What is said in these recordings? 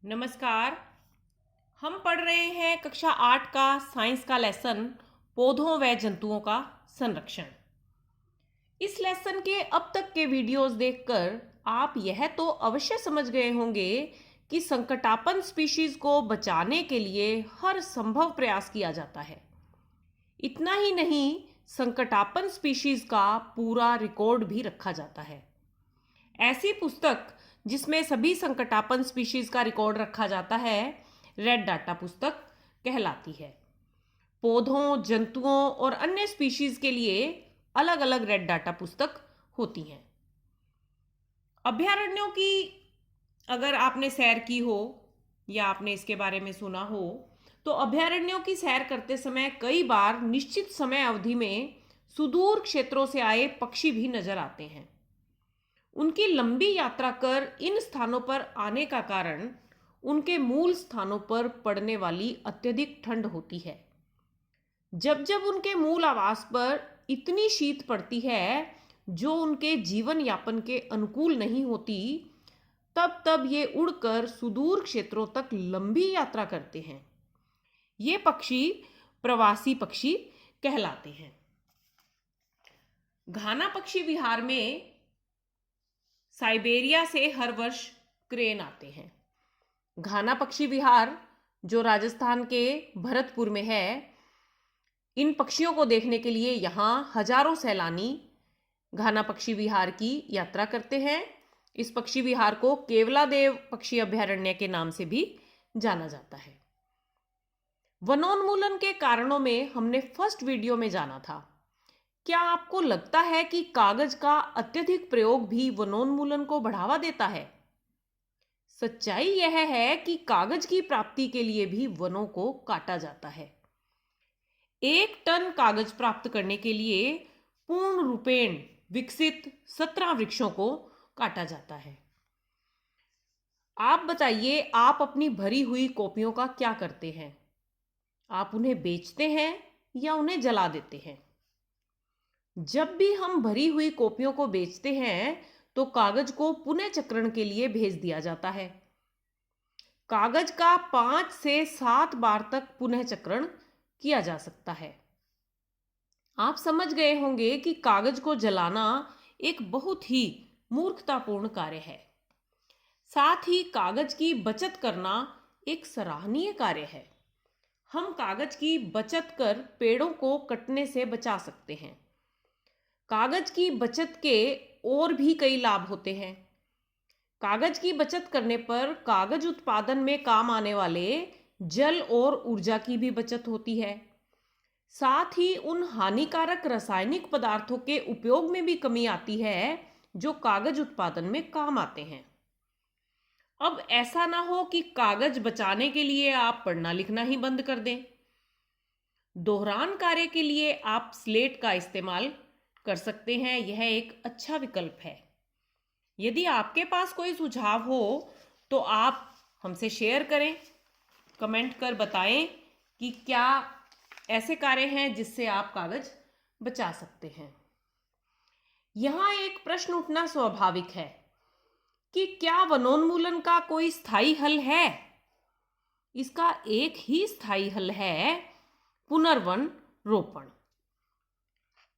नमस्कार। हम पढ़ रहे हैं कक्षा 8 का साइंस का लेसन पौधों व जंतुओं का संरक्षण। इस लेसन के अब तक के वीडियोस देखकर आप यह तो अवश्य समझ गए होंगे कि संकटापन्न स्पीशीज को बचाने के लिए हर संभव प्रयास किया जाता है। इतना ही नहीं, संकटापन्न स्पीशीज का पूरा रिकॉर्ड भी रखा जाता है। ऐसी पुस्तक जिसमें सभी संकटापन्न स्पीशीज का रिकॉर्ड रखा जाता है रेड डाटा पुस्तक कहलाती है। पौधों, जंतुओं और अन्य स्पीशीज के लिए अलग अलग रेड डाटा पुस्तक होती हैं। अभयारण्यों की अगर आपने सैर की हो या आपने इसके बारे में सुना हो तो अभयारण्यों की सैर करते समय कई बार निश्चित समय अवधि में सुदूर क्षेत्रों से आए पक्षी भी नजर आते हैं। उनकी लंबी यात्रा कर इन स्थानों पर आने का कारण उनके मूल स्थानों पर पड़ने वाली अत्यधिक ठंड होती है। जब जब उनके मूल आवास पर इतनी शीत पड़ती है जो उनके जीवन यापन के अनुकूल नहीं होती, तब तब ये उड़कर सुदूर क्षेत्रों तक लंबी यात्रा करते हैं। ये पक्षी प्रवासी पक्षी कहलाते हैं। घाना पक्षी विहार में साइबेरिया से हर वर्ष क्रेन आते हैं। घाना पक्षी विहार जो राजस्थान के भरतपुर में है, इन पक्षियों को देखने के लिए यहाँ हजारों सैलानी घाना पक्षी विहार की यात्रा करते हैं। इस पक्षी विहार को केवलादेव पक्षी अभयारण्य के नाम से भी जाना जाता है। वनोन्मूलन के कारणों में हमने फर्स्ट वीडियो में जाना था। क्या आपको लगता है कि कागज का अत्यधिक प्रयोग भी वनोन्मूलन को बढ़ावा देता है? सच्चाई यह है कि कागज की प्राप्ति के लिए भी वनों को काटा जाता है। 1 टन कागज प्राप्त करने के लिए पूर्ण रूपेण विकसित 17 वृक्षों को काटा जाता है। आप बताइए, आप अपनी भरी हुई कॉपियों का क्या करते हैं? आप उन्हें बेचते हैं या उन्हें जला देते हैं? जब भी हम भरी हुई कॉपियों को बेचते हैं तो कागज को पुनः चक्रण के लिए भेज दिया जाता है। कागज का 5 से 7 बार तक पुनः चक्रण किया जा सकता है। आप समझ गए होंगे कि कागज को जलाना एक बहुत ही मूर्खतापूर्ण कार्य है। साथ ही कागज की बचत करना एक सराहनीय कार्य है। हम कागज की बचत कर पेड़ों को कटने से बचा सकते हैं। कागज की बचत के और भी कई लाभ होते हैं। कागज की बचत करने पर कागज उत्पादन में काम आने वाले जल और ऊर्जा की भी बचत होती है। साथ ही उन हानिकारक रासायनिक पदार्थों के उपयोग में भी कमी आती है जो कागज उत्पादन में काम आते हैं। अब ऐसा ना हो कि कागज बचाने के लिए आप पढ़ना लिखना ही बंद कर दें। दोहरान कार्य के लिए आप स्लेट का इस्तेमाल कर सकते हैं। यह एक अच्छा विकल्प है। यदि आपके पास कोई सुझाव हो तो आप हमसे शेयर करें, कमेंट कर बताएं कि क्या ऐसे कार्य हैं जिससे आप कागज बचा सकते हैं। यहां एक प्रश्न उठना स्वाभाविक है कि क्या वनोन्मूलन का कोई स्थायी हल है? इसका एक ही स्थायी हल है, पुनर्वन रोपण।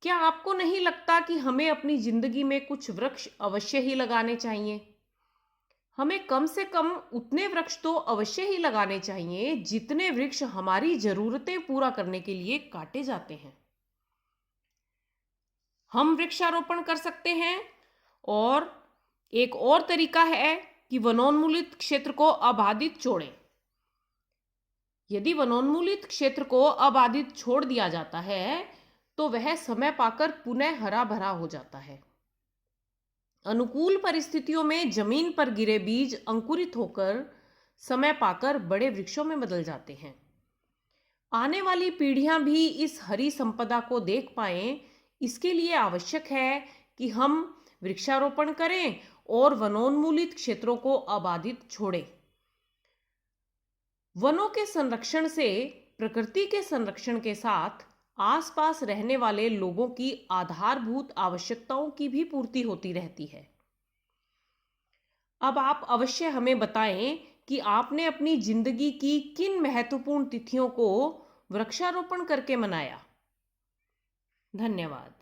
क्या आपको नहीं लगता कि हमें अपनी जिंदगी में कुछ वृक्ष अवश्य ही लगाने चाहिए? हमें कम से कम उतने वृक्ष तो अवश्य ही लगाने चाहिए जितने वृक्ष हमारी जरूरतें पूरा करने के लिए काटे जाते हैं। हम वृक्षारोपण कर सकते हैं। और एक और तरीका है कि वनोन्मूलित क्षेत्र को अबाधित छोड़ें। यदि वनोन्मूलित क्षेत्र को अबाधित छोड़ दिया जाता है तो वह समय पाकर पुनः हरा भरा हो जाता है। अनुकूल परिस्थितियों में जमीन पर गिरे बीज अंकुरित होकर समय पाकर बड़े वृक्षों में बदल जाते हैं। आने वाली पीढ़ियां भी इस हरी संपदा को देख पाएं, इसके लिए आवश्यक है कि हम वृक्षारोपण करें और वनोन्मूलित क्षेत्रों को अबाधित छोड़ें। वनों के संरक्षण से प्रकृति के संरक्षण के साथ आसपास रहने वाले लोगों की आधारभूत आवश्यकताओं की भी पूर्ति होती रहती है। अब आप अवश्य हमें बताएं कि आपने अपनी जिंदगी की किन महत्वपूर्ण तिथियों को वृक्षारोपण करके मनाया। धन्यवाद।